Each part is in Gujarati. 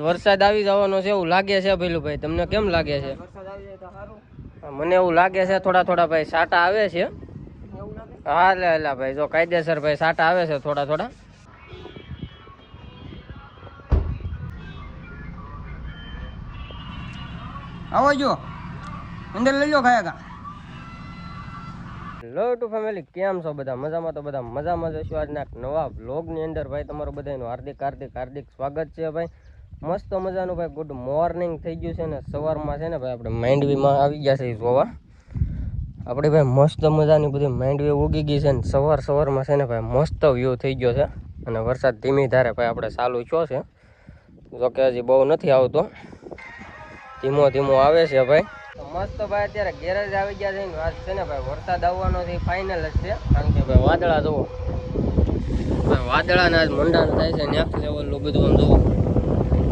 વરસાદ આવી જવાનો છે એવું લાગે છે ભઈલુભાઈ, તમને કેમ લાગે છે? વરસાદ આવી જાય તો સારું. મને એવું લાગે છે થોડા થોડા ભાઈ સાટા આવે છે. એવું લાગે? હા લે ભાઈ, જો કાયદેસર ભાઈ સાટા આવે છે થોડા થોડા. આવો જો અંદર લઈ લો ખાયા કા. હેલો ટુ ફેમિલી, કેમ છો બધા? મજામાં? તો બધા મજામાં જ હશો. આજના નવા વ્લોગની અંદર ભાઈ તમારું બધાનું હાર્દિક સ્વાગત છે ભાઈ. મસ્ત મજાનું ભાઈ ગુડ મોર્નિંગ થઈ ગયું છે ને સવારમાં છે ને ભાઈ આપણે માંડવીમાં આવી ગયા છે જોવા. આપણે ભાઈ મસ્ત મજાની બધી માંડવી ઉગી ગઈ છે ને સવારમાં છે ને ભાઈ મસ્ત વ્યૂ થઈ ગયો છે. અને વરસાદ ધીમી ધારે ભાઈ આપણે ચાલુ થયો છે, જોકે હજી બહુ નથી આવતો, ધીમો આવે છે ભાઈ. મસ્ત ભાઈ અત્યારે ગેરેજ આવી ગયા છે ને વાત છે ને ભાઈ વરસાદ આવવાનો છે ફાઇનલ જ છે. કારણ કે ભાઈ વાદળા જુઓ ભાઈ, વાદળાના આજ મંડાણ થાય છે નેક્સ્ટ લેવલનું બધું આમ જુઓ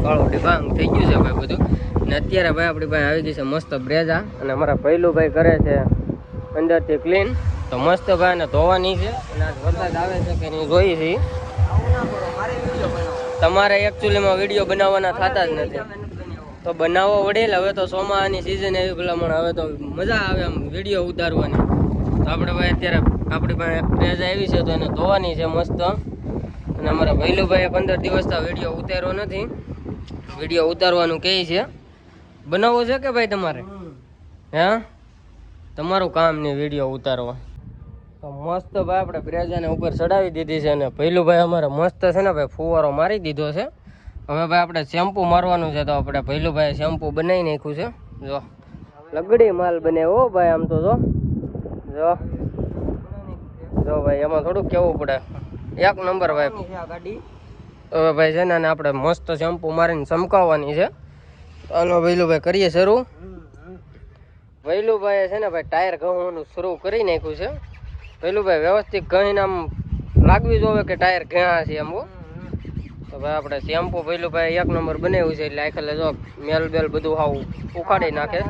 કાળું ડિબાંગ થઈ ગયું છે ભાઈ બધું. ને અત્યારે ભાઈ આપણી ભાઈ આવી ગઈ છે મસ્ત બ્રેઝા, અને અમારા પહેલું ભાઈ કરે છે અંદરથી ક્લીન. તો મસ્ત ભાઈ ને ધોવાની છે અને આજ વરસાદ આવે છે કે નહીં જોઈ છે. તમારે એકચ્યુઅલીમાં વિડીયો બનાવવાના થતા જ નથી તો બનાવો વડેલ. હવે તો ચોમાસાની સિઝન એવી ભલામણ, હવે તો મજા આવે આમ વિડીયો ઉતારવાની. તો આપણે ભાઈ અત્યારે આપણી પાસે એક બ્રેઝ આવી છે તો એને ધોવાની છે મસ્ત. અને અમારા ભૈલુભાઈએ 15 દિવસથી વિડીયો ઉતાર્યો નથી, વિડીયો ઉતારવાનું કહે છે. બનાવવો છે કે ભાઈ તમારે? હે તમારું કામ નહીં વિડીયો ઉતારવા. તો મસ્ત ભાઈ આપણે બ્રેઝાને ઉપર ચડાવી દીધી છે અને ભૈલુભાઈ અમારે મસ્ત છે ને ભાઈ ફુવારો મારી દીધો છે. હવે ભાઈ આપણે શેમ્પુ મારવાનું છે, તો આપણે ભૈલુભાઈ શેમ્પુ બનાવી નાખ્યું છે. જો લગડી માલ બને હો ભાઈ, આમ તો જો ભાઈ એમાં થોડુંક કેવું પડે, એક નંબર ભાઈ ગાડી. હવે ભાઈ છે ને આપણે મસ્ત શેમ્પુ મારીને ચમકાવવાની છે. હાલો ભૈલુભાઈ કરીએ શરૂ. ભૈલુભાઈ છે ને ભાઈ ટાયર ઘસવાનું શરૂ કરી નાખ્યું છે. ભૈલુભાઈ વ્યવસ્થિત ઘસીને આમ લાગવી જોવે કે ટાયર ઘા છે એમ. તો ભાઈ આપણે શેમ્પુ ભૈલુભાઈ એક નંબર બનાવ્યું છે એટલે આખલે જો મેલ બેલ બધું હાવ ઉખાડી નાખે.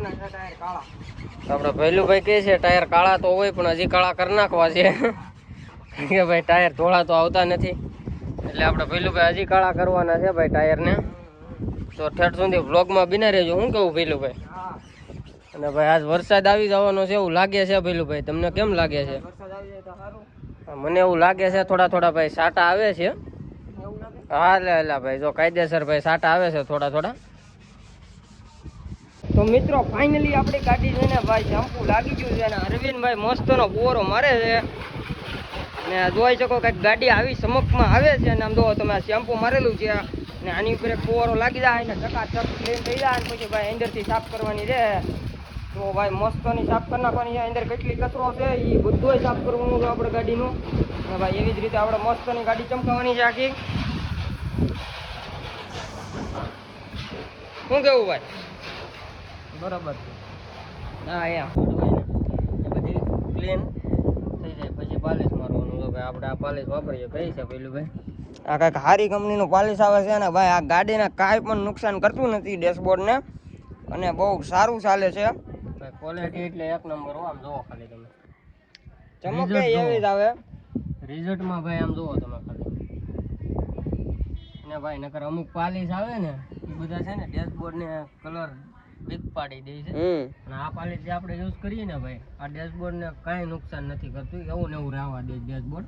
તો આપણે ભૈલુભાઈ કહે છે ટાયર કાળા તો હોય પણ હજી કાળા કરી નાખવા છે કે ભાઈ ટાયર ધોળા તો આવતા નથી, એટલે આપણે ભૈલુભાઈ હજી કાળા કરવાના છે ભાઈ ટાયરને. તો ઠેઠ સુધી વ્લોગમાં બિના રહેજો. શું કહું ભૈલુભાઈ? અને ભાઈ આજ વરસાદ આવી જવાનો છે એવું લાગે છે ભૈલુભાઈ, તમને કેમ લાગે છે? વરસાદ આવી જાય તો સારું. મને એવું લાગે છે થોડા થોડા ભાઈ સાટા આવે છે. હા લે ભાઈ, જો કાયદેસર ભાઈ સાટા આવે છે થોડા થોડા. તો મિત્રો ફાઇનલી આપણી ગાડી છે ને ભાઈ શેમ્પુ લાગી ગયું છે અને અરવિંદભાઈ મસ્તનો બોરો મારે છે. ને જોઈ શકો કંઈક ગાડી આવી ચમકમાં આવે છે અને આમ જો તમે આ શેમ્પુ મારેલું છે ને આની ઉપર એક ફુવારો લાગી જાય ને ચકાચક ક્લીન થઈ જાય ને પછી ભાઈ અંદરથી સાફ કરવાની છે. તો ભાઈ મસ્તની સાફ કરી નાખવાની છે. અંદર કેટલી કચરો છે એ બધું સાફ કરવાનું છે આપણે ગાડીનું. અને ભાઈ એવી જ રીતે આપણે મસ્તની ગાડી ચમકાવવાની છે આખી. શું કેવું ભાઈ? બરાબર છે. હા એમ બધી ક્લીન થઈ જાય પછી પાલિશ મારવાનું. તો ભાઈ આપણે આ પાલિશ વાપરીએ કઈ છે પેલું ભાઈ? આ કાંઈક સારી કંપનીનું પાલિશ આવે છે ને ભાઈ આ ગાડીને કાંઈ પણ નુકસાન કરતું નથી ડેશબોર્ડને, અને બહુ સારું ચાલે છે ભાઈ. ક્વોલિટી એટલે એક નંબર. આમ જોવો ખાલી તમે, ચમકે એવી જ આવે રિઝલ્ટમાં ભાઈ. આમ જોવો તમે ખાલી ને ભાઈ, નકર અમુક પાલિશ આવે ને એ બધા છે ને ડેશબોર્ડને કલર બીક પાડી દે છે. અને આ પાલિશ જે આપણે યુઝ કરીએ ને ભાઈ આ ડેશબોર્ડને કાંઈ નુકસાન નથી કરતું, એવું ને એવું રહેવા દે ડેશબોર્ડ.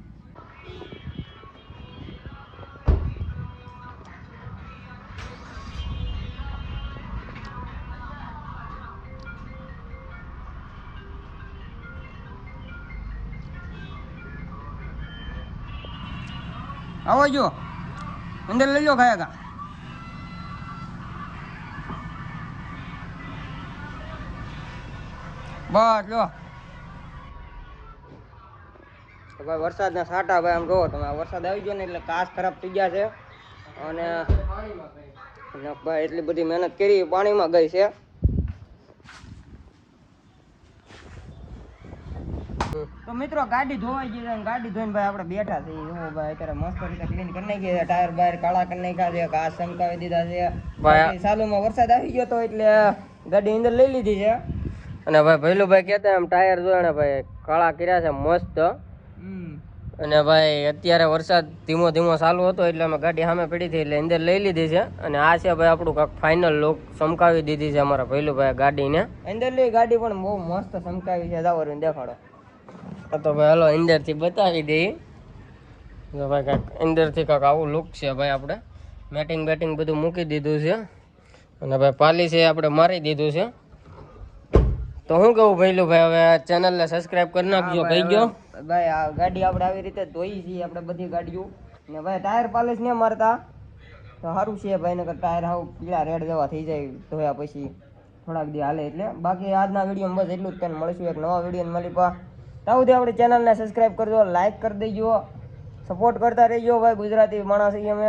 આવો જો અંદર લઈ લો ખાયા કા. બસ લો ભાઈ વરસાદના સાટા ભાઈ. આમ જોવો તમે વરસાદ આવી ગયો ને એટલે કાચ ખરાબ થઈ ગયા છે અને ભાઈ એટલી બધી મહેનત કરી પાણીમાં ગઈ છે. તો મિત્રો ગાડી ધોવાઈ ગઈ છે, ગાડી ધોઈને ભાઈ આપણે બેઠા છીએ. હું ભાઈ અત્યારે મસ્ત રીતે ક્લીન કરી નાખી છે, ટાયર બાયર કાળા કરી નાખ્યા છે, ઘાસ ચમકાવી દીધા છે ભાઈ. ચાલુમાં વરસાદ આવી ગયો તો એટલે ગાડી અંદર લઈ લીધી છે. અને ભાઈ ભૈલુભાઈ કહેતા એમ ટાયર જોયા ભાઈ કાળા કર્યા છે મસ્ત. અને ભાઈ અત્યારે વરસાદ ધીમો ધીમો ચાલુ હતો એટલે અમે ગાડી સામે પડી હતી એટલે અંદર લઈ લીધી છે. અને આ છે ભાઈ આપણું કાંક ફાઇનલ લોક ચમકાવી દીધી છે અમારા ભૈલુભાઈ ગાડીને. અંદર લી ગાડી પણ બહુ મસ્ત ચમકાવી છે. જાવ દેખાડો તો ભાઈ હાલો અંદરથી બતાવી દઈએ. જો ભાઈ કાંઈક અંદરથી કાંઈક આવું લુક છે ભાઈ. આપણે મેટિંગ બેટિંગ બધું મૂકી દીધું છે અને ભાઈ પાલી છે આપણે મારી દીધું છે. તો શું કહું ભૈલું ભાઈ, હવે ચેનલને સબસ્ક્રાઇબ કરી નાખજો. કહી ગયો ભાઈ આ ગાડી આપણે આવી રીતે ધોઈ છીએ આપણે બધી ગાડીઓ. ને ભાઈ ટાયર પાલિશ ન મારતા તો સારું છે ભાઈ, નકર ટાયર હાવ પીળા રેડ જેવા થઈ જાય ધોયા પછી થોડાક દી હાલે. એટલે બાકી આજના વિડીયોમાં બસ એટલું જ. કંઈ મળશું એક નવા વિડીયો મળી પા. ત્યાં સુધી આપણે ચેનલને સબસ્ક્રાઇબ કરજો, લાઇક કરી દેજો, સપોર્ટ કરતા રહેજો ભાઈ. ગુજરાતી માણસ છીએ અમે.